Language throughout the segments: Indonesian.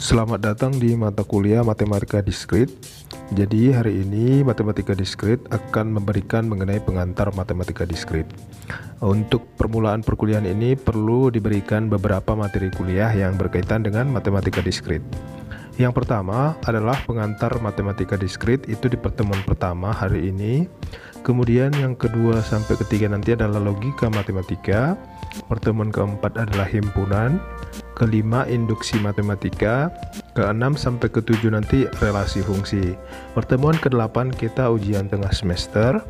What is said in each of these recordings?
Selamat datang di mata kuliah Matematika Diskrit. Jadi hari ini Matematika Diskrit akan memberikan mengenai pengantar Matematika Diskrit. Untuk permulaan perkuliahan ini perlu diberikan beberapa materi kuliah yang berkaitan dengan Matematika Diskrit. Yang pertama adalah pengantar Matematika Diskrit, itu di pertemuan pertama hari ini. Kemudian yang kedua sampai ketiga nanti adalah logika matematika. Pertemuan keempat adalah himpunan. Kelima induksi matematika. Keenam sampai ketujuh nanti relasi fungsi. Pertemuan ke-8 kita ujian tengah semester.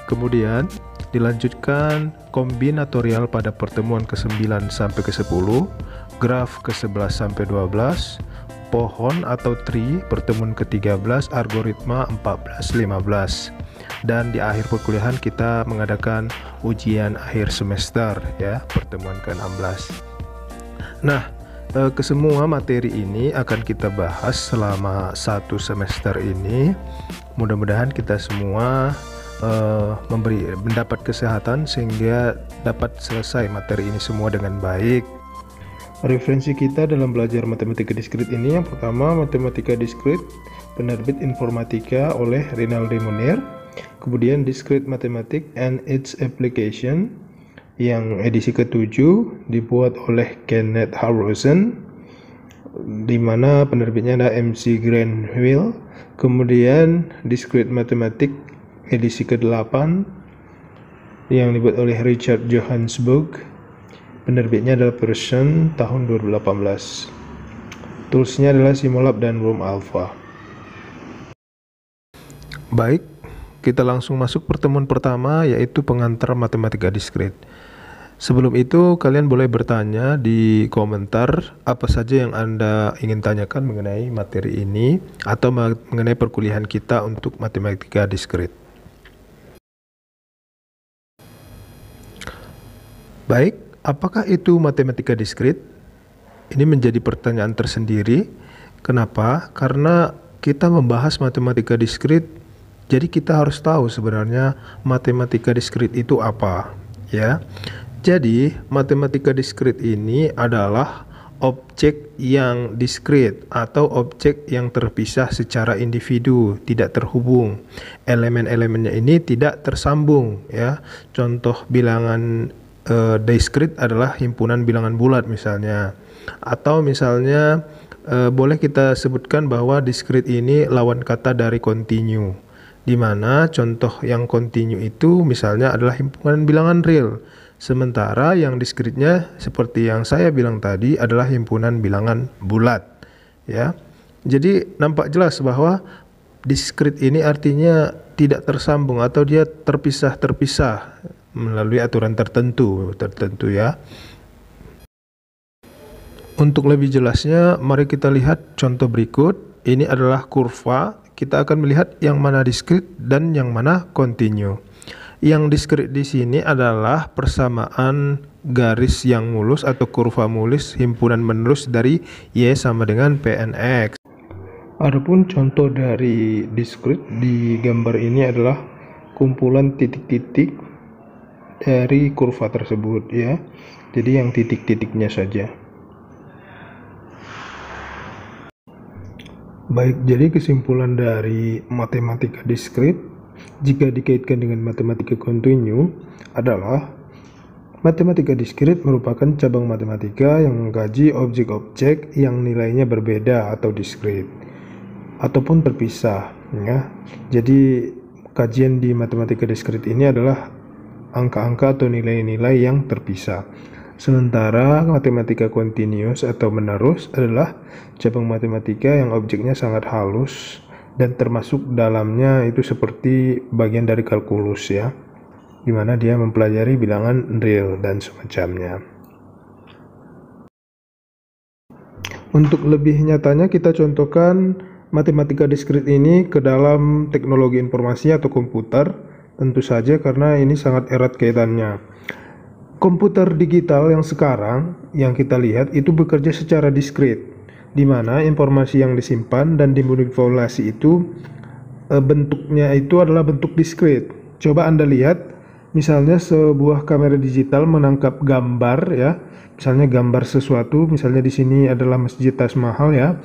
Kemudian dilanjutkan kombinatorial pada pertemuan ke-9 sampai ke-10, graf ke-11 sampai 12, pohon atau tree pertemuan ke-13, algoritma 14-15. Dan di akhir perkuliahan kita mengadakan ujian akhir semester ya, pertemuan ke-16. Nah, kesemua materi ini akan kita bahas selama satu semester ini. Mudah-mudahan kita semua mendapat kesehatan sehingga dapat selesai materi ini semua dengan baik. Referensi kita dalam belajar Matematika Diskrit ini, yang pertama Matematika Diskrit penerbit Informatika oleh Rinaldi Munir. Kemudian Discrete Mathematics and its Application yang edisi ke-7 dibuat oleh Kenneth Harrison, di mana penerbitnya ada MC Granville. Kemudian Discrete Mathematics edisi ke-8 yang dibuat oleh Richard Johannesburg, penerbitnya adalah Pearson tahun 2018. Toolsnya adalah Simulab dan Room Alpha. Baik, kita langsung masuk pertemuan pertama, yaitu pengantar Matematika Diskrit. Sebelum itu kalian boleh bertanya di komentar apa saja yang Anda ingin tanyakan mengenai materi ini atau mengenai perkuliahan kita untuk Matematika Diskrit. Baik, apakah itu Matematika Diskrit? Ini menjadi pertanyaan tersendiri. Kenapa? Karena kita membahas Matematika Diskrit, jadi kita harus tahu sebenarnya Matematika Diskrit itu apa, ya. Jadi Matematika Diskrit ini adalah objek yang diskrit atau objek yang terpisah secara individu, tidak terhubung. Elemen-elemennya ini tidak tersambung, ya. Contoh bilangan diskrit adalah himpunan bilangan bulat misalnya. Atau misalnya boleh kita sebutkan bahwa diskrit ini lawan kata dari kontinu, di mana contoh yang kontinu itu misalnya adalah himpunan bilangan real, sementara yang diskritnya seperti yang saya bilang tadi adalah himpunan bilangan bulat, ya. Jadi nampak jelas bahwa diskrit ini artinya tidak tersambung atau dia terpisah melalui aturan tertentu ya. Untuk lebih jelasnya, mari kita lihat contoh berikut. Ini adalah kurva. Kita akan melihat yang mana diskrit dan yang mana kontinu. Yang diskrit di sini adalah persamaan garis yang mulus atau kurva mulus himpunan menerus dari Y sama dengan Pnx. Adapun contoh dari diskrit di gambar ini adalah kumpulan titik-titik dari kurva tersebut, ya. Jadi yang titik-titiknya saja. Baik, jadi kesimpulan dari Matematika Diskrit jika dikaitkan dengan Matematika Kontinu adalah Matematika Diskrit merupakan cabang matematika yang mengkaji objek-objek yang nilainya berbeda atau diskrit ataupun terpisah, ya. Jadi kajian di Matematika Diskrit ini adalah angka-angka atau nilai-nilai yang terpisah. Sementara matematika kontinus atau menerus adalah cabang matematika yang objeknya sangat halus dan termasuk dalamnya itu seperti bagian dari kalkulus, ya, di mana dia mempelajari bilangan real dan semacamnya. Untuk lebih nyatanya kita contohkan Matematika Diskrit ini ke dalam teknologi informasi atau komputer, tentu saja karena ini sangat erat kaitannya. Komputer digital yang sekarang yang kita lihat itu bekerja secara diskrit, di mana informasi yang disimpan dan dimanipulasi itu bentuknya itu adalah bentuk diskrit. Coba Anda lihat misalnya sebuah kamera digital menangkap gambar ya, misalnya gambar sesuatu, misalnya di sini adalah Masjid Taj Mahal ya,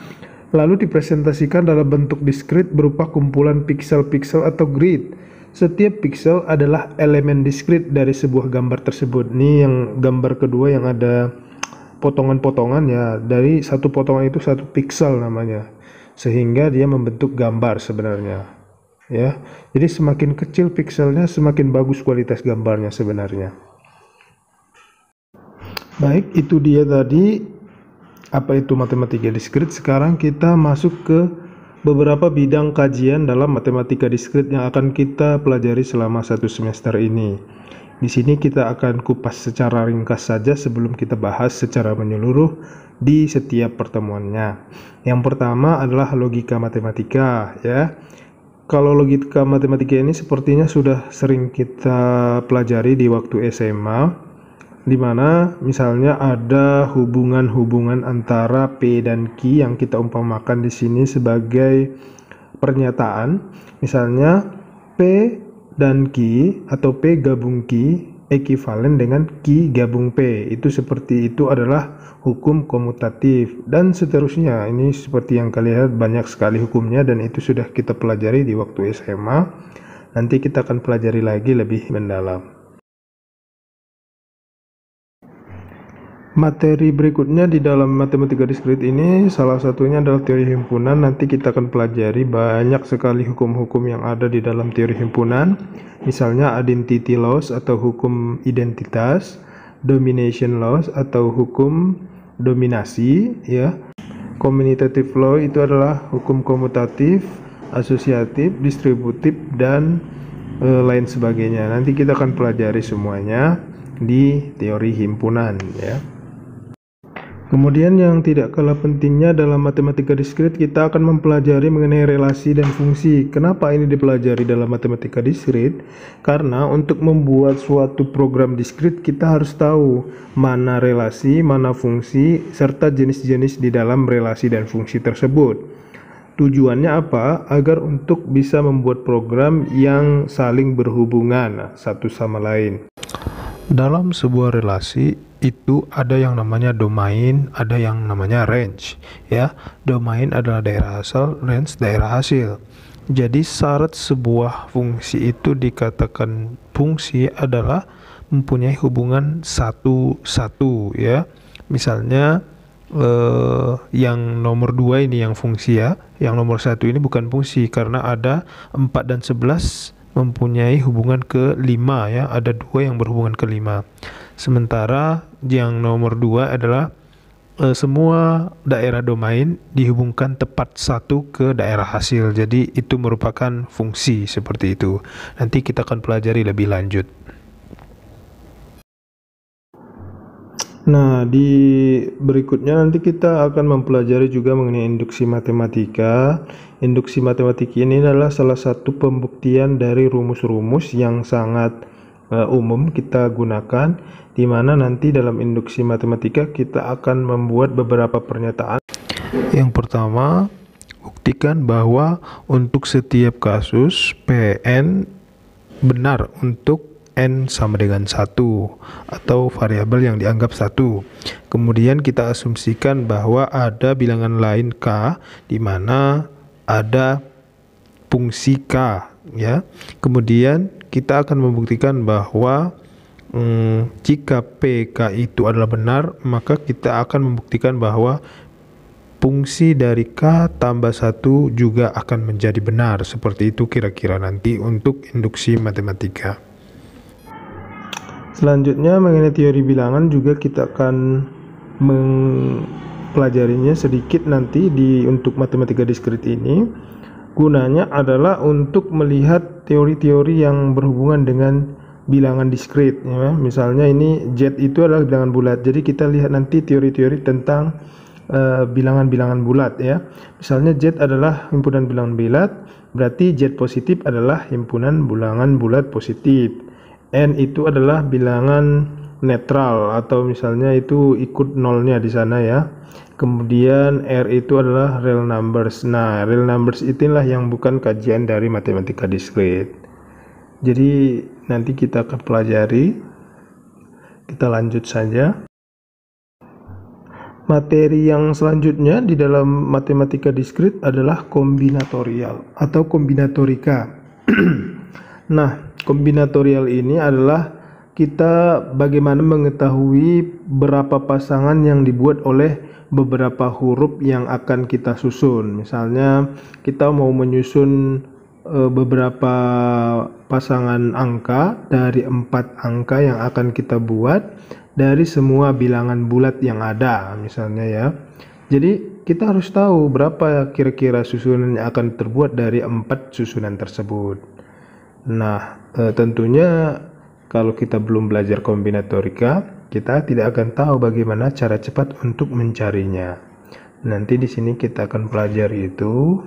lalu dipresentasikan dalam bentuk diskrit berupa kumpulan piksel-piksel atau grid. Setiap piksel adalah elemen diskrit dari sebuah gambar tersebut. Ini yang gambar kedua yang ada potongan-potongan ya, dari satu potongan itu satu piksel namanya, sehingga dia membentuk gambar sebenarnya ya. Jadi semakin kecil pikselnya semakin bagus kualitas gambarnya sebenarnya. Baik, itu dia tadi apa itu matematika diskrit. Sekarang kita masuk ke beberapa bidang kajian dalam matematika diskrit yang akan kita pelajari selama satu semester ini. Di sini kita akan kupas secara ringkas saja sebelum kita bahas secara menyeluruh di setiap pertemuannya. Yang pertama adalah logika matematika ya. Kalau logika matematika ini sepertinya sudah sering kita pelajari di waktu SMA, di mana misalnya ada hubungan-hubungan antara P dan Q yang kita umpamakan di sini sebagai pernyataan. Misalnya P dan Q atau P gabung Q ekivalen dengan Q gabung P. Itu seperti itu adalah hukum komutatif dan seterusnya. Ini seperti yang kalian lihat banyak sekali hukumnya dan itu sudah kita pelajari di waktu SMA. Nanti kita akan pelajari lagi lebih mendalam. Materi berikutnya di dalam matematika diskrit ini salah satunya adalah teori himpunan. Nanti kita akan pelajari banyak sekali hukum-hukum yang ada di dalam teori himpunan. Misalnya identity laws atau hukum identitas, domination laws atau hukum dominasi ya. Commutative law itu adalah hukum komutatif, asosiatif, distributif dan lain sebagainya. Nanti kita akan pelajari semuanya di teori himpunan ya. Kemudian yang tidak kalah pentingnya dalam matematika diskrit, kita akan mempelajari mengenai relasi dan fungsi. Kenapa ini dipelajari dalam matematika diskrit? Karena untuk membuat suatu program diskrit kita harus tahu mana relasi, mana fungsi, serta jenis-jenis di dalam relasi dan fungsi tersebut. Tujuannya apa? Agar untuk bisa membuat program yang saling berhubungan satu sama lain. Dalam sebuah relasi itu ada yang namanya domain, ada yang namanya range ya. Domain adalah daerah asal, range daerah hasil. Jadi syarat sebuah fungsi itu dikatakan fungsi adalah mempunyai hubungan satu-satu ya. Misalnya yang nomor 2 ini yang fungsi ya, yang nomor 1 ini bukan fungsi karena ada 4 dan 11 mempunyai hubungan ke 5 ya, ada 2 yang berhubungan ke 5. Sementara yang nomor 2 adalah semua daerah domain dihubungkan tepat satu ke daerah hasil. Jadi itu merupakan fungsi seperti itu. Nanti kita akan pelajari lebih lanjut. Nah, di berikutnya nanti kita akan mempelajari juga mengenai induksi matematika. Induksi matematika ini adalah salah satu pembuktian dari rumus-rumus yang sangat umum kita gunakan, di mana nanti dalam induksi matematika kita akan membuat beberapa pernyataan. Yang pertama, buktikan bahwa untuk setiap kasus Pn benar untuk n sama dengan 1 atau variabel yang dianggap 1. Kemudian kita asumsikan bahwa ada bilangan lain k di mana ada fungsi k ya. Kemudian kita akan membuktikan bahwa jika pk itu adalah benar, maka kita akan membuktikan bahwa fungsi dari k tambah 1 juga akan menjadi benar. Seperti itu kira-kira nanti untuk induksi matematika. Selanjutnya mengenai teori bilangan juga kita akan mempelajarinya sedikit nanti untuk matematika diskrit ini. Gunanya adalah untuk melihat teori-teori yang berhubungan dengan bilangan diskrit ya. Misalnya ini Z itu adalah bilangan bulat. Jadi kita lihat nanti teori-teori tentang bilangan-bilangan bulat ya. Misalnya Z adalah himpunan bilangan bulat, berarti Z positif adalah himpunan bilangan bulat positif. N itu adalah bilangan netral atau misalnya itu ikut nolnya di sana ya. Kemudian R itu adalah real numbers. Nah, real numbers itulah yang bukan kajian dari matematika diskrit. Jadi nanti kita akan pelajari. Kita lanjut saja. Materi yang selanjutnya di dalam matematika diskrit adalah kombinatorial atau kombinatorika. Nah, kombinatorial ini adalah kita bagaimana mengetahui berapa pasangan yang dibuat oleh beberapa huruf yang akan kita susun. Misalnya kita mau menyusun beberapa pasangan angka dari 4 angka yang akan kita buat dari semua bilangan bulat yang ada misalnya ya. Jadi kita harus tahu berapa kira-kira susunan yang akan terbuat dari 4 susunan tersebut. Nah, tentunya kalau kita belum belajar kombinatorika, kita tidak akan tahu bagaimana cara cepat untuk mencarinya. Nanti di sini kita akan pelajari itu.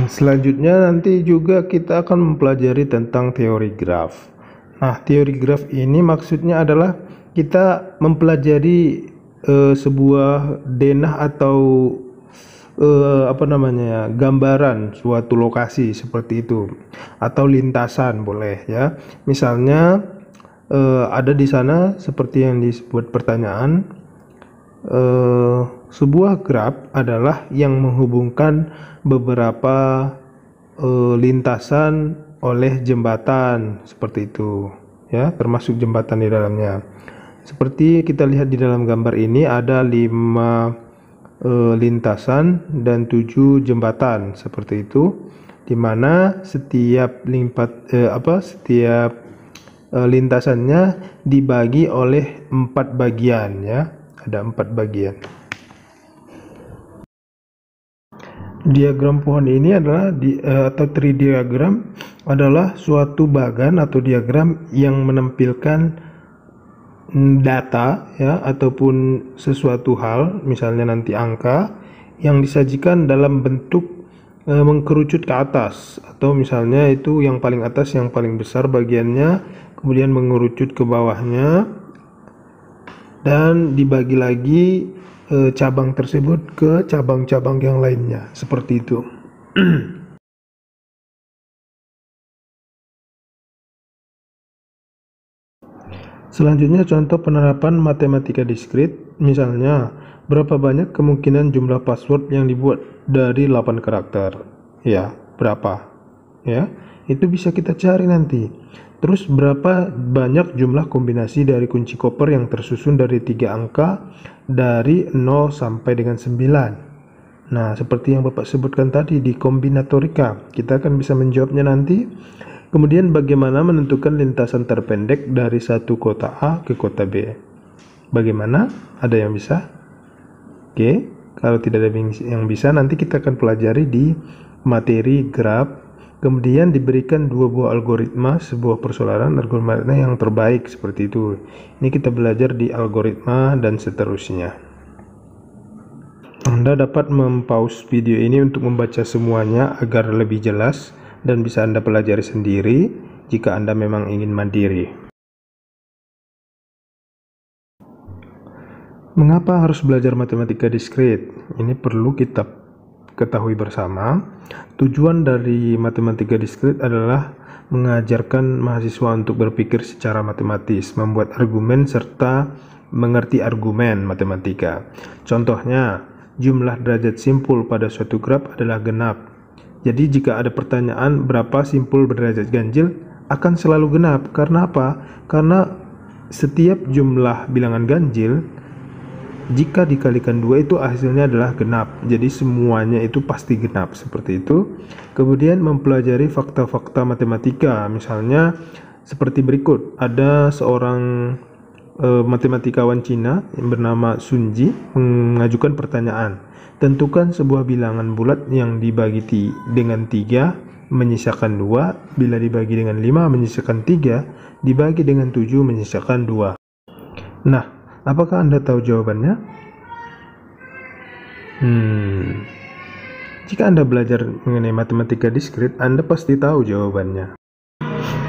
Selanjutnya nanti juga kita akan mempelajari tentang teori graf. Nah, teori graf ini maksudnya adalah kita mempelajari sebuah denah atau gambaran suatu lokasi seperti itu, atau lintasan boleh ya. Misalnya ada di sana seperti yang disebut pertanyaan, sebuah graf adalah yang menghubungkan beberapa lintasan oleh jembatan seperti itu ya, termasuk jembatan di dalamnya. Seperti kita lihat di dalam gambar ini ada 5 lintasan dan 7 jembatan seperti itu, dimana setiap lintasannya dibagi oleh 4 bagian ya, ada 4 bagian. Diagram pohon ini adalah atau tree diagram adalah suatu bagan atau diagram yang menampilkan data ya, ataupun sesuatu hal, misalnya nanti angka yang disajikan dalam bentuk mengkerucut ke atas, atau misalnya itu yang paling atas yang paling besar bagiannya, kemudian mengerucut ke bawahnya dan dibagi lagi cabang tersebut ke cabang-cabang yang lainnya seperti itu. Selanjutnya contoh penerapan matematika diskrit, misalnya berapa banyak kemungkinan jumlah password yang dibuat dari 8 karakter ya, berapa ya, itu bisa kita cari nanti. Terus berapa banyak jumlah kombinasi dari kunci koper yang tersusun dari 3 angka dari 0 sampai dengan 9. Nah, seperti yang Bapak sebutkan tadi di kombinatorika, kita akan bisa menjawabnya nanti. Kemudian bagaimana menentukan lintasan terpendek dari satu kota A ke kota B? Bagaimana? Ada yang bisa? Oke, kalau tidak ada yang bisa, nanti kita akan pelajari di materi graf. Kemudian diberikan 2 buah algoritma, sebuah persoalan algoritma yang terbaik seperti itu. Ini kita belajar di algoritma dan seterusnya. Anda dapat mempause video ini untuk membaca semuanya agar lebih jelas dan bisa Anda pelajari sendiri jika Anda memang ingin mandiri. Mengapa harus belajar matematika diskrit? Ini perlu kita ketahui bersama. Tujuan dari matematika diskrit adalah mengajarkan mahasiswa untuk berpikir secara matematis, membuat argumen serta mengerti argumen matematika. Contohnya, jumlah derajat simpul pada suatu graf adalah genap. Jadi jika ada pertanyaan berapa simpul berderajat ganjil, akan selalu genap. Karena apa? Karena setiap jumlah bilangan ganjil jika dikalikan 2 itu hasilnya adalah genap. Jadi semuanya itu pasti genap seperti itu. Kemudian mempelajari fakta-fakta matematika, misalnya seperti berikut. Ada seorang matematikawan Cina yang bernama Sun Ji mengajukan pertanyaan. Tentukan sebuah bilangan bulat yang dibagi dengan 3 menyisakan 2, bila dibagi dengan 5 menyisakan 3, dibagi dengan 7 menyisakan 2. Nah, apakah Anda tahu jawabannya? Jika Anda belajar mengenai matematika diskrit, Anda pasti tahu jawabannya.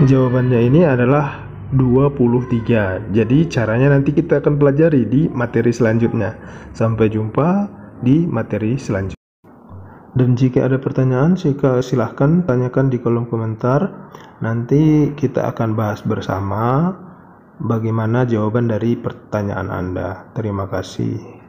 Jawabannya ini adalah 23. Jadi caranya nanti kita akan pelajari di materi selanjutnya. Sampai jumpa di materi selanjutnya. Dan jika ada pertanyaan, silahkan tanyakan di kolom komentar. Nanti kita akan bahas bersama bagaimana jawaban dari pertanyaan Anda. Terima kasih.